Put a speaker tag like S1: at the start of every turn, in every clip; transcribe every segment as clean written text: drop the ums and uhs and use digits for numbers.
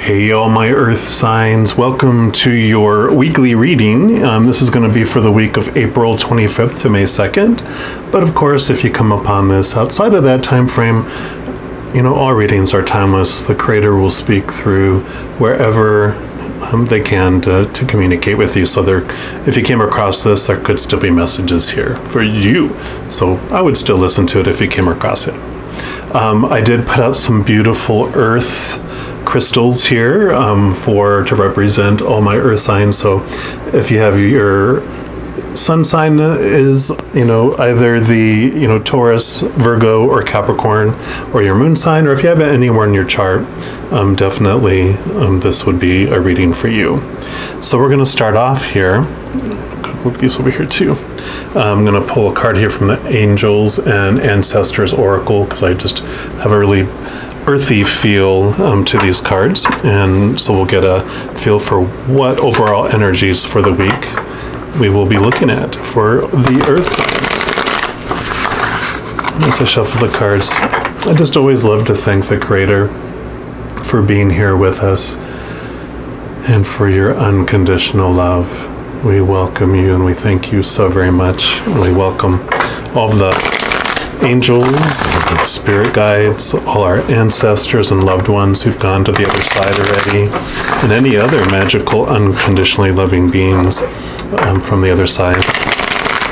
S1: Hey, all my earth signs, welcome to your weekly reading. This is going to be for the week of April 25th to May 2nd. But of course, if you come upon this outside of that time frame, you know, all readings are timeless. The Creator will speak through wherever they can to communicate with you. So if you came across this, there could still be messages here for you. So I would still listen to it if you came across it. I did put out some beautiful earth crystals here to represent all my earth signs. So if you have your sun sign is, either the, Taurus, Virgo, or Capricorn, or your moon sign, or if you have it anywhere in your chart, definitely this would be a reading for you. So we're going to start off here. Move these over here too. I'm going to pull a card here from the Angels and Ancestors Oracle because I just have a really earthy feel to these cards, and so we'll get a feel for what overall energies for the week we will be looking at for the earth signs. As I shuffle the cards, I just always love to thank the Creator for being here with us and for your unconditional love. We welcome you and we thank you so very much. We welcome all of the angels, spirit guides, all our ancestors and loved ones who've gone to the other side already, and any other magical, unconditionally loving beings from the other side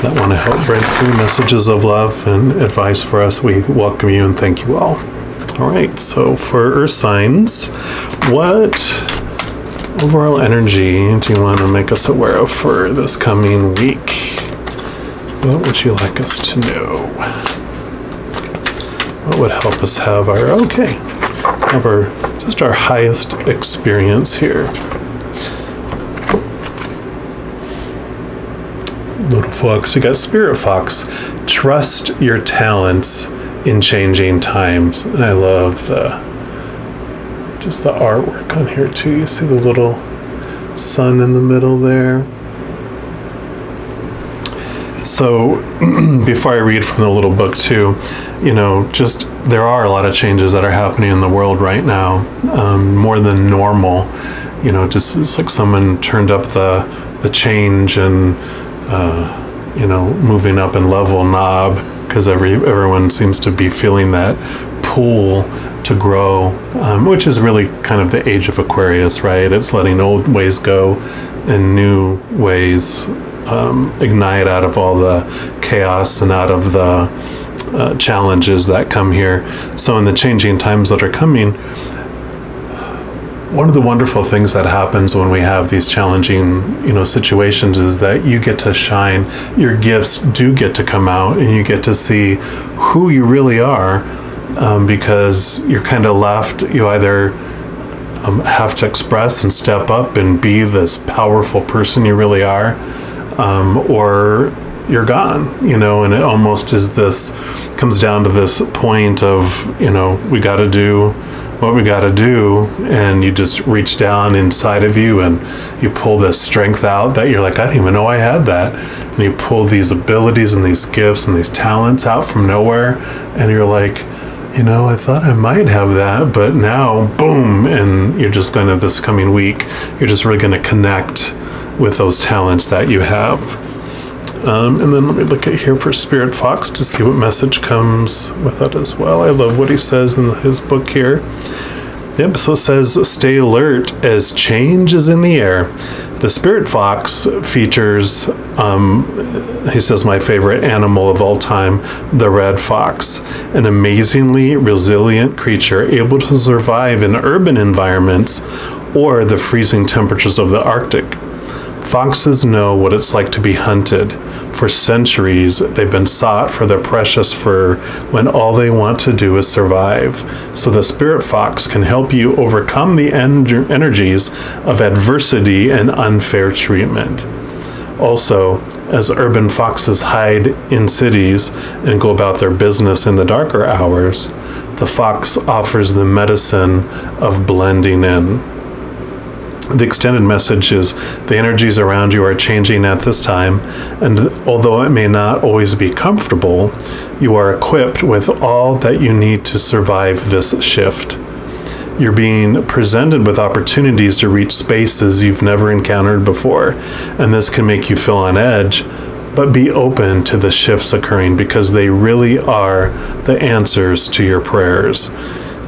S1: that want to help bring through messages of love and advice for us. We welcome you and thank you all. All right, so for earth signs, what overall energy do you want to make us aware of for this coming week? What would you like us to know? What would help us have our highest experience here? Little Fox, you got Spirit Fox. Trust your talents in changing times. And I love the artwork on here too. You see the little sun in the middle there. So before I read from the little book too, there are a lot of changes that are happening in the world right now, more than normal. Just it's like someone turned up the change and moving up in level knob, because everyone seems to be feeling that pull to grow, which is really kind of the age of Aquarius, right? It's letting old ways go and new ways ignite out of all the chaos and out of the challenges that come here. So in the changing times that are coming, one of the wonderful things that happens when we have these challenging, situations is that you get to shine. Your gifts do get to come out, and you get to see who you really are, because you're kind of left. You either have to express and step up and be this powerful person you really are, or you're gone, and it almost comes down to this point of, we got to do what we got to do, and you just reach down inside of you and you pull this strength out that you're like, I didn't even know I had that, and you pull these abilities and these gifts and these talents out from nowhere, and you're like, I thought I might have that, but now, boom, and you're just going to, this coming week, you're just really going to connect with those talents that you have. And then let me look at here for Spirit Fox to see what message comes with that as well. I love what he says in his book here. The episode says, stay alert as change is in the air. The Spirit Fox features, he says, my favorite animal of all time, the red fox, an amazingly resilient creature able to survive in urban environments or the freezing temperatures of the Arctic. Foxes know what it's like to be hunted. For centuries, they've been sought for their precious fur when all they want to do is survive. So the Spirit Fox can help you overcome the energies of adversity and unfair treatment. Also, as urban foxes hide in cities and go about their business in the darker hours, the fox offers the medicine of blending in. The extended message is the energies around you are changing at this time, and although it may not always be comfortable, you are equipped with all that you need to survive this shift. You're being presented with opportunities to reach spaces you've never encountered before, and this can make you feel on edge, but be open to the shifts occurring because they really are the answers to your prayers.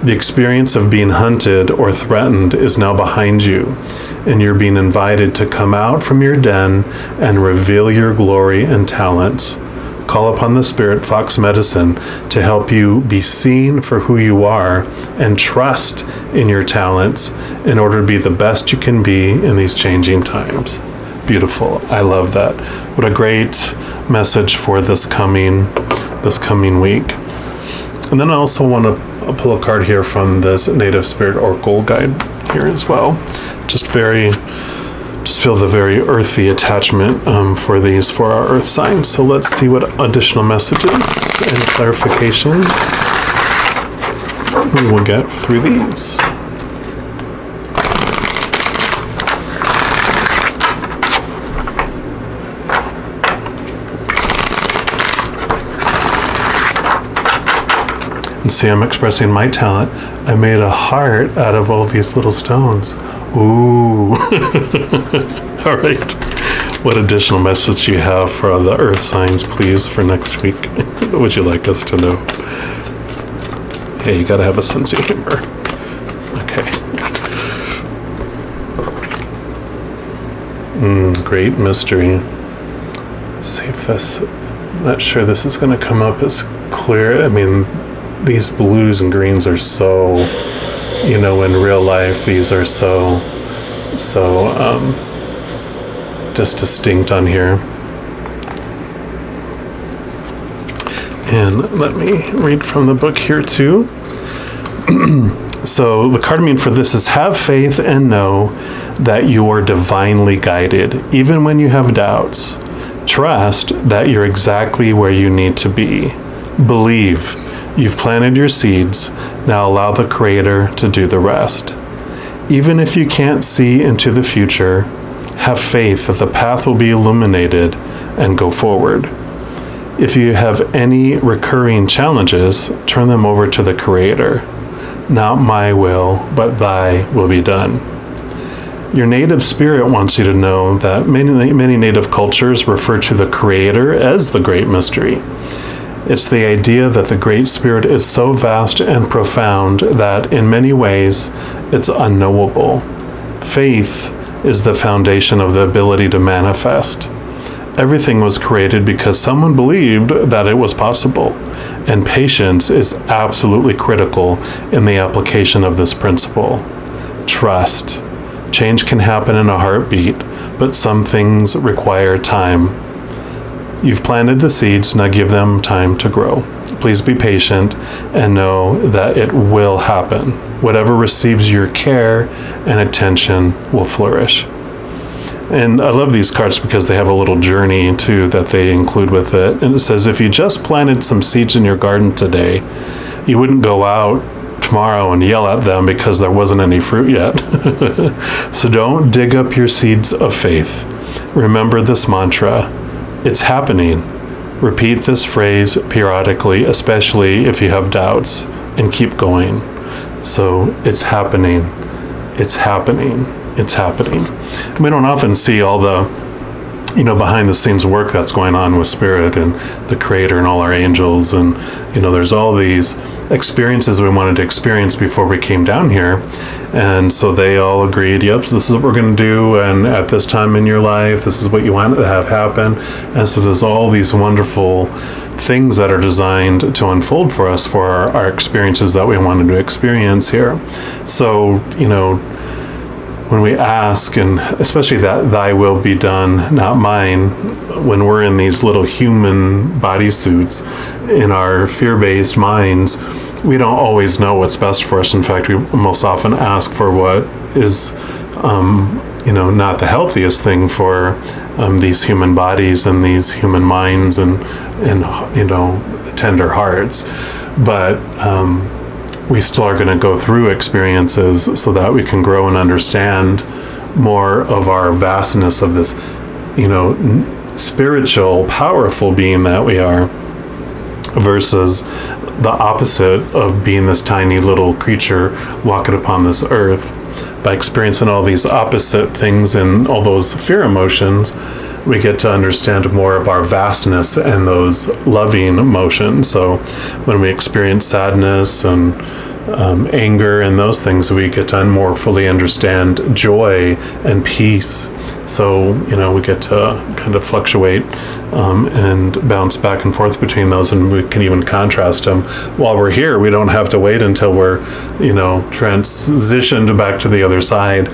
S1: The experience of being hunted or threatened is now behind you, and you're being invited to come out from your den and reveal your glory and talents. Call upon the Spirit Fox Medicine to help you be seen for who you are and trust in your talents in order to be the best you can be in these changing times. Beautiful. I love that. What a great message for this coming week. And then I also want to pull a card here from this Native Spirit Oracle guide here as well. Just feel the very earthy attachment for our earth signs. So let's see what additional messages and clarification we will get through these. And see, I'm expressing my talent. I made a heart out of all these little stones. Ooh. All right. What additional message do you have for the earth signs, please, for next week? What would you like us to know? Hey, you gotta have a sense of humor. Okay. Great mystery. Let's see if this, I'm not sure this is gonna come up as clear. I mean, these blues and greens are so, in real life, these are so just distinct on here. And let me read from the book here too. So the card meaning for this is have faith and know that you are divinely guided, even when you have doubts. Trust that you're exactly where you need to be. Believe. You've planted your seeds, now allow the Creator to do the rest. Even if you can't see into the future, have faith that the path will be illuminated and go forward. If you have any recurring challenges, turn them over to the Creator. Not my will, but thy will be done. Your native spirit wants you to know that many native cultures refer to the Creator as the Great Mystery. It's the idea that the Great Spirit is so vast and profound that in many ways it's unknowable. Faith is the foundation of the ability to manifest. Everything was created because someone believed that it was possible, and patience is absolutely critical in the application of this principle. Trust. Change can happen in a heartbeat, but some things require time. You've planted the seeds, now give them time to grow. Please be patient and know that it will happen. Whatever receives your care and attention will flourish. And I love these cards because they have a little journey too that they include with it. And it says, if you just planted some seeds in your garden today, you wouldn't go out tomorrow and yell at them because there wasn't any fruit yet. So don't dig up your seeds of faith. Remember this mantra. It's happening. Repeat this phrase periodically, especially if you have doubts, and keep going. So it's happening. It's happening. It's happening. We don't often see all the, behind the scenes work that's going on with Spirit and the Creator and all our angels. And, there's all these experiences we wanted to experience before we came down here. And so they all agreed, yep, so this is what we're going to do. And at this time in your life, this is what you want to have happen. And so there's all these wonderful things that are designed to unfold for us for our experiences that we wanted to experience here. So, when we ask, and especially that thy will be done, not mine, when we're in these little human bodysuits in our fear-based minds, we don't always know what's best for us. In fact, we most often ask for what is, not the healthiest thing for these human bodies and these human minds and tender hearts. But we still are going to go through experiences so that we can grow and understand more of our vastness of this, spiritual, powerful being that we are, versus the opposite of being this tiny little creature walking upon this earth. By experiencing all these opposite things and all those fear emotions, we get to understand more of our vastness and those loving emotions. So when we experience sadness and anger and those things, we get to more fully understand joy and peace. So, we get to kind of fluctuate and bounce back and forth between those, and we can even contrast them. While we're here, we don't have to wait until we're, transitioned back to the other side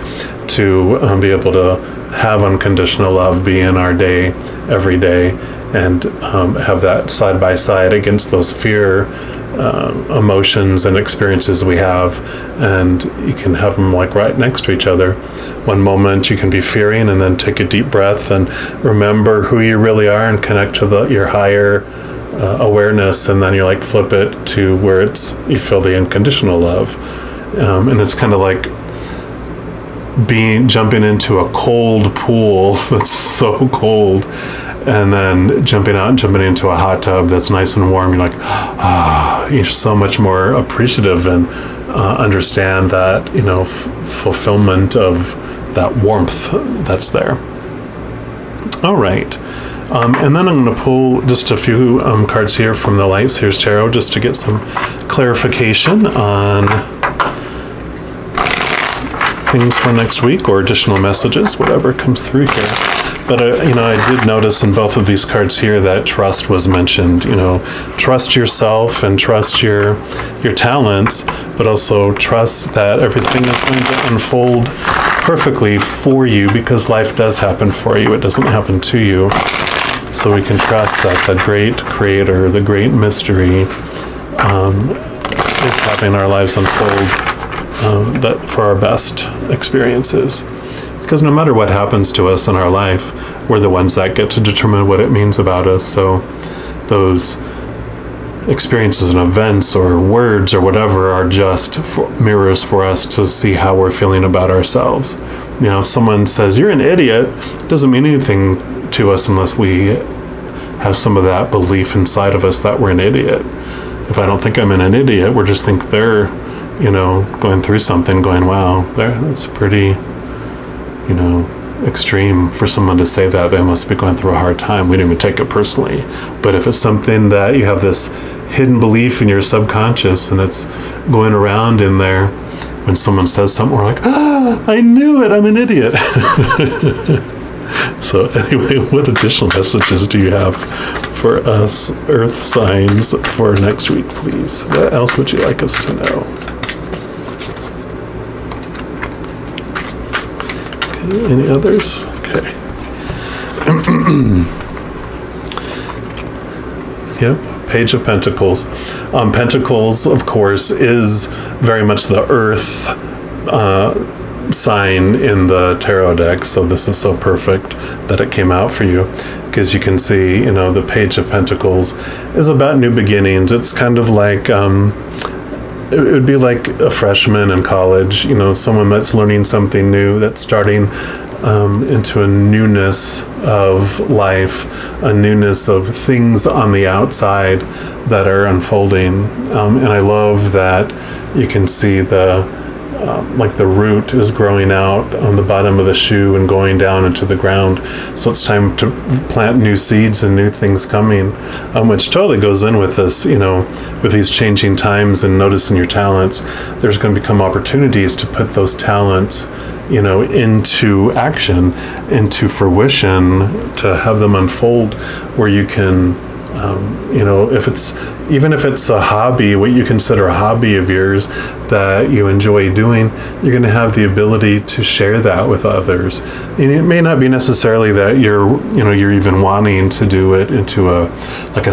S1: to be able to have unconditional love be in our day, every day, and have that side by side against those fear emotions and experiences we have, and you can have them like right next to each other. One moment you can be fearing, and then take a deep breath and remember who you really are and connect to your higher awareness, and then you like flip it to where you feel the unconditional love, and it's kind of like jumping into a cold pool that's so cold, and then jumping out and jumping into a hot tub that's nice and warm. You're like, you're so much more appreciative and understand that, fulfillment of that warmth that's there. All right. And then I'm going to pull just a few cards here from the Light Seers Tarot just to get some clarification on things for next week or additional messages, whatever comes through here. But, I did notice in both of these cards here that trust was mentioned. Trust yourself and trust your talents, but also trust that everything is going to unfold perfectly for you, because life does happen for you. It doesn't happen to you. So we can trust that the great creator, the great mystery is having our lives unfold that for our best experiences. Because no matter what happens to us in our life, we're the ones that get to determine what it means about us. So those experiences and events or words or whatever are just mirrors for us to see how we're feeling about ourselves. If someone says, "You're an idiot," it doesn't mean anything to us unless we have some of that belief inside of us that we're an idiot. If I don't think I'm an idiot, we just think they're, going through something, going, "Wow, that's pretty, extreme for someone to say that. They must be going through a hard time." We don't even take it personally. But if it's something that you have this hidden belief in your subconscious and it's going around in there, when someone says something, we're like, I knew it, I'm an idiot. So anyway, what additional messages do you have for us Earth signs for next week, please? What else would you like us to know? Okay, any others? Okay. Yep, Page of Pentacles. Pentacles, of course, is very much the Earth sign in the tarot deck, so this is so perfect that it came out for you, because you can see, the Page of Pentacles is about new beginnings. It's kind of like it would be like a freshman in college, someone that's learning something new, that's starting into a newness of life, a newness of things on the outside that are unfolding. And I love that you can see like the root is growing out on the bottom of the shoe and going down into the ground. So it's time to plant new seeds and new things coming, which totally goes in with this, with these changing times and noticing your talents. There's going to become opportunities to put those talents, into action, into fruition, to have them unfold where you can, if it's a hobby, what you consider a hobby of yours that you enjoy doing, you're going to have the ability to share that with others. And it may not be necessarily that you're even wanting to do it into a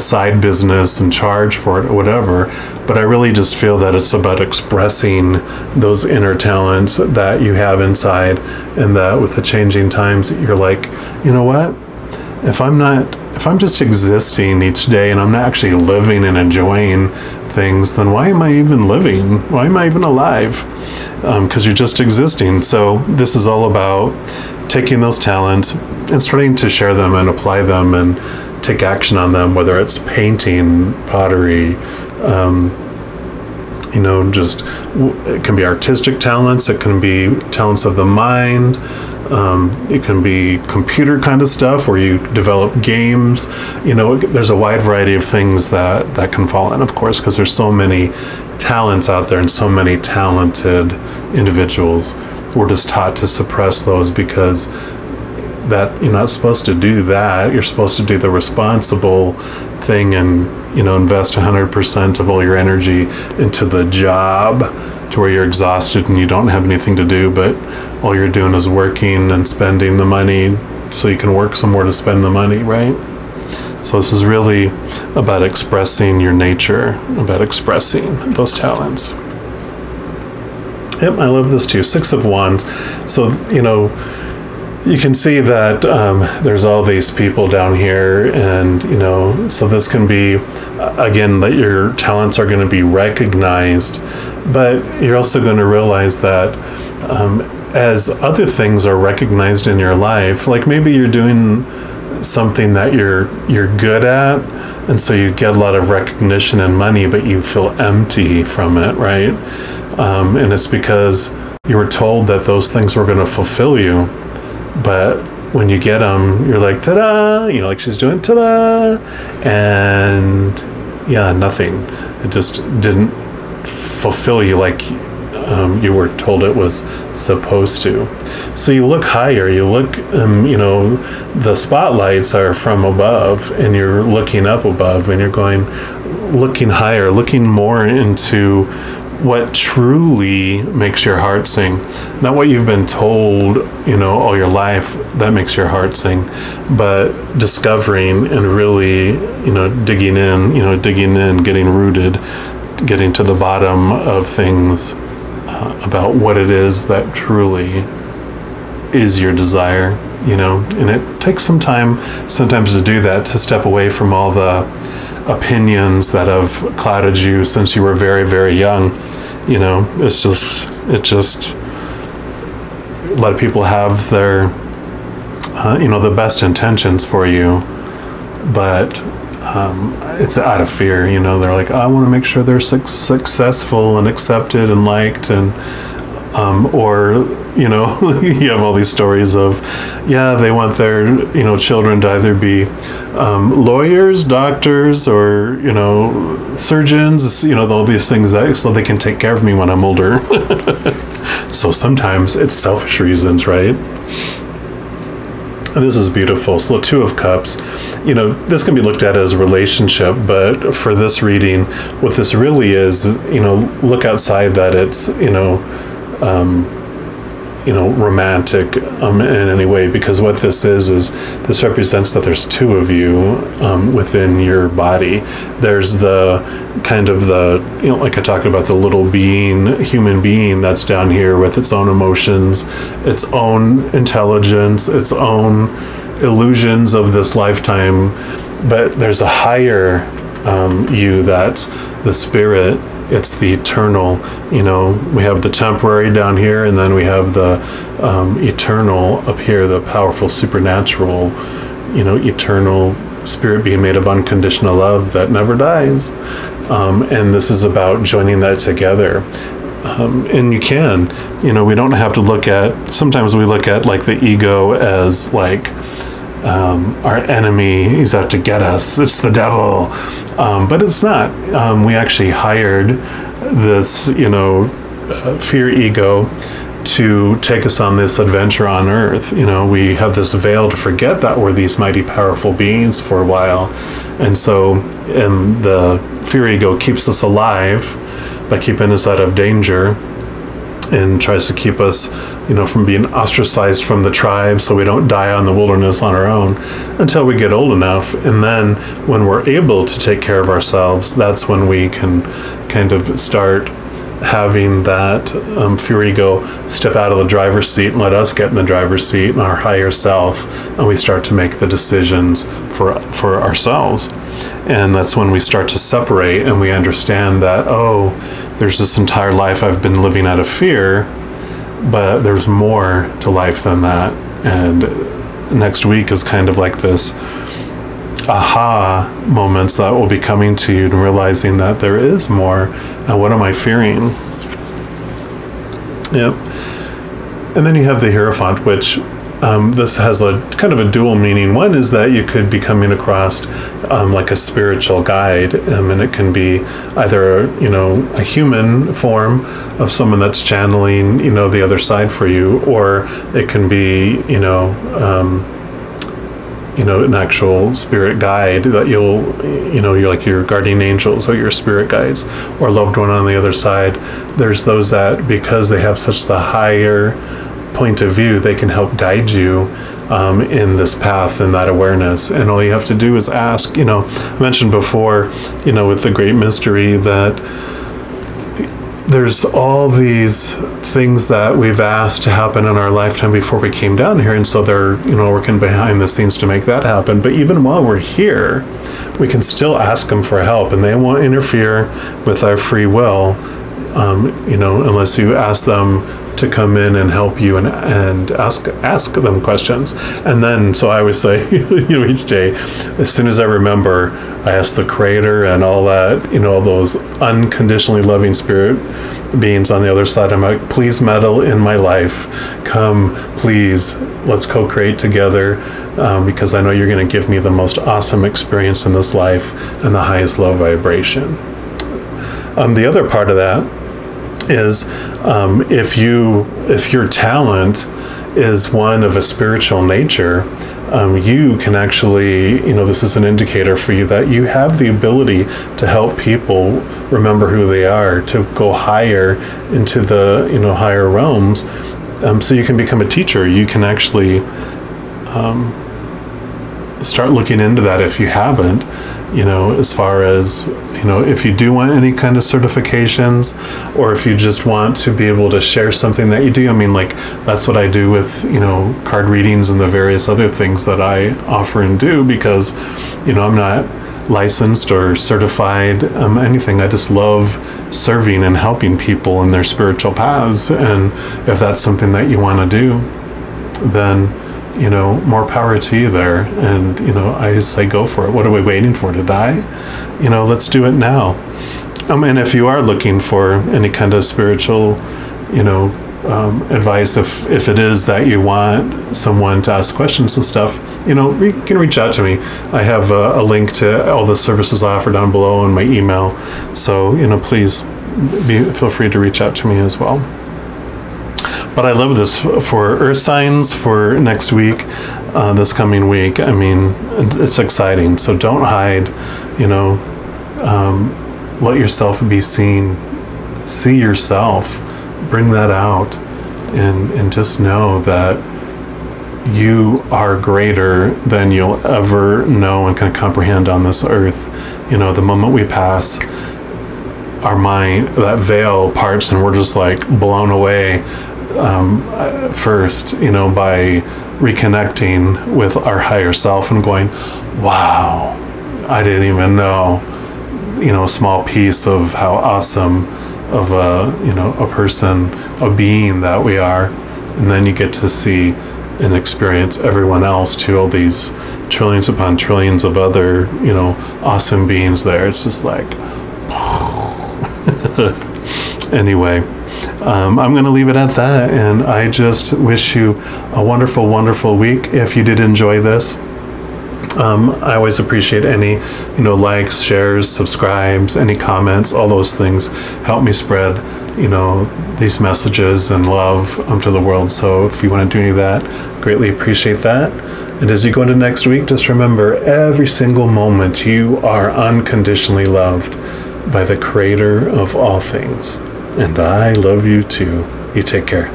S1: side business and charge for it or whatever, but I really just feel that it's about expressing those inner talents that you have inside, and that with the changing times, you're like, you know what? If I'm just existing each day and I'm not actually living and enjoying things, then why am I even living? Why am I even alive? Because you're just existing. So this is all about taking those talents and starting to share them and apply them and take action on them, whether it's painting, pottery, You know, just it can be artistic talents, it can be talents of the mind, it can be computer kind of stuff where you develop games. You know, there's a wide variety of things that can fall in, of course, because there's so many talents out there and so many talented individuals. We're just taught to suppress those because that you're not supposed to do that. You're supposed to do the responsible thing and, you know, invest 100% of all your energy into the job to where you're exhausted and you don't have anything to do, but all you're doing is working and spending the money so you can work somewhere to spend the money, right? So this is really about expressing your nature, about expressing those talents. Yep, I love this too. 6 of Wands. So, you know, you can see that there's all these people down here, and, you know, so this can be, again, that your talents are going to be recognized, but you're also going to realize that as other things are recognized in your life, like maybe you're doing something that you're good at, and so you get a lot of recognition and money, but you feel empty from it, right? And it's because you were told that those things were going to fulfill you, but when you get them, you're like, ta-da, you know, like she's doing ta-da, and yeah, nothing. It just didn't fulfill you like you were told it was supposed to. So you look higher, you look, you know, the spotlights are from above, and you're looking up above, and you're going, looking higher, looking more into what truly makes your heart sing, not what you've been told, you know, all your life that makes your heart sing, but discovering and really, you know, digging in, getting rooted, getting to the bottom of things about what it is that truly is your desire, you know. And it takes some time sometimes to do that, to step away from all the opinions that have clouded you since you were very, very young. You know, it just a lot of people have their you know, the best intentions for you, but it's out of fear. You know, they're like, I want to make sure they're successful and accepted and liked, and or, you know, you have all these stories of, yeah, they want their, you know, children to either be lawyers, doctors, or, you know, surgeons, you know, all these things so they can take care of me when I'm older. So sometimes it's selfish reasons, right? And this is beautiful. So the 2 of Cups, you know, this can be looked at as a relationship, but for this reading, what this really is, you know, look outside that it's, you know, romantic in any way, because what this is this represents that there's 2 of you within your body. There's the kind of the, you know, like I talked about, the little human being that's down here with its own emotions, its own intelligence, its own illusions of this lifetime, but there's a higher you, that's the spirit. It's the eternal. You know, we have the temporary down here, and then we have the eternal up here, the powerful supernatural, you know, eternal spirit being made of unconditional love that never dies. And this is about joining that together. And you can, you know, we don't have to look at, sometimes we look at like the ego as like our enemy. He's out to get us. It's the devil. But it's not. We actually hired this, you know, fear ego to take us on this adventure on Earth. You know, we have this veil to forget that we're these mighty, powerful beings for a while. And so, and the fear ego keeps us alive by keeping us out of danger, and tries to keep us, you know, from being ostracized from the tribe, so we don't die on the wilderness on our own until we get old enough. And then when we're able to take care of ourselves, that's when we can kind of start having that fear ego step out of the driver's seat and let us get in the driver's seat and our higher self, and we start to make the decisions for ourselves. And that's when we start to separate, and we understand that, oh, there's this entire life I've been living out of fear, but there's more to life than that. And next week is kind of like this aha moments that will be coming to you and realizing that there is more. And what am I fearing? Yep. And then you have the Hierophant, which this has a kind of a dual meaning. One is that you could be coming across like a spiritual guide, and it can be either, a human form of someone that's channeling, the other side for you, or it can be, an actual spirit guide that you're like your guardian angels or your spirit guides or loved one on the other side. There's those that, because they have such the higher point of view, they can help guide you in this path and that awareness. And all you have to do is ask. I mentioned before, with the great mystery, that there's all these things that we've asked to happen in our lifetime before we came down here, and so they're working behind the scenes to make that happen. But even while we're here, we can still ask them for help, and they won't interfere with our free will, unless you ask them to come in and help you and ask them questions. And then, so I always say, each day, as soon as I remember, I ask the Creator and all that, all those unconditionally loving spirit beings on the other side. I'm like, please meddle in my life. Come, please, let's co-create together, because I know you're going to give me the most awesome experience in this life and the highest love vibration. The other part of that is if your talent is one of a spiritual nature, you can actually, this is an indicator for you that you have the ability to help people remember who they are, to go higher into the, higher realms. So you can become a teacher. You can actually start looking into that if you haven't, as far as, if you do want any kind of certifications, or if you just want to be able to share something that you do. I mean, like, that's what I do with, card readings and the various other things that I offer and do, because, I'm not licensed or certified, anything. I just love serving and helping people in their spiritual paths. And if that's something that you want to do, then more power to you there. And, I say go for it. What are we waiting for, to die? Let's do it now. And if you are looking for any kind of spiritual, advice, if it is that you want someone to ask questions and stuff, you can reach out to me. I have a link to all the services I offer down below in my email. So, please feel free to reach out to me as well. But I love this for Earth signs for next week, this coming week. I mean, it's exciting. So don't hide, let yourself be seen. See yourself, bring that out, and just know that you are greater than you'll ever know and can comprehend on this earth. The moment we pass, our mind, that veil parts, and we're just like blown away. First, by reconnecting with our higher self and going, wow, I didn't even know, a small piece of how awesome of a person, a being that we are. And then you get to see and experience everyone else too, all these trillions upon trillions of other, awesome beings there. It's just like, anyway. I'm going to leave it at that, and I just wish you a wonderful, wonderful week. If you did enjoy this, I always appreciate any, likes, shares, subscribes, any comments. All those things help me spread, these messages and love to the world. So if you want to do any of that, greatly appreciate that. And as you go into next week, just remember, every single moment you are unconditionally loved by the Creator of all things. And I love you too. You take care.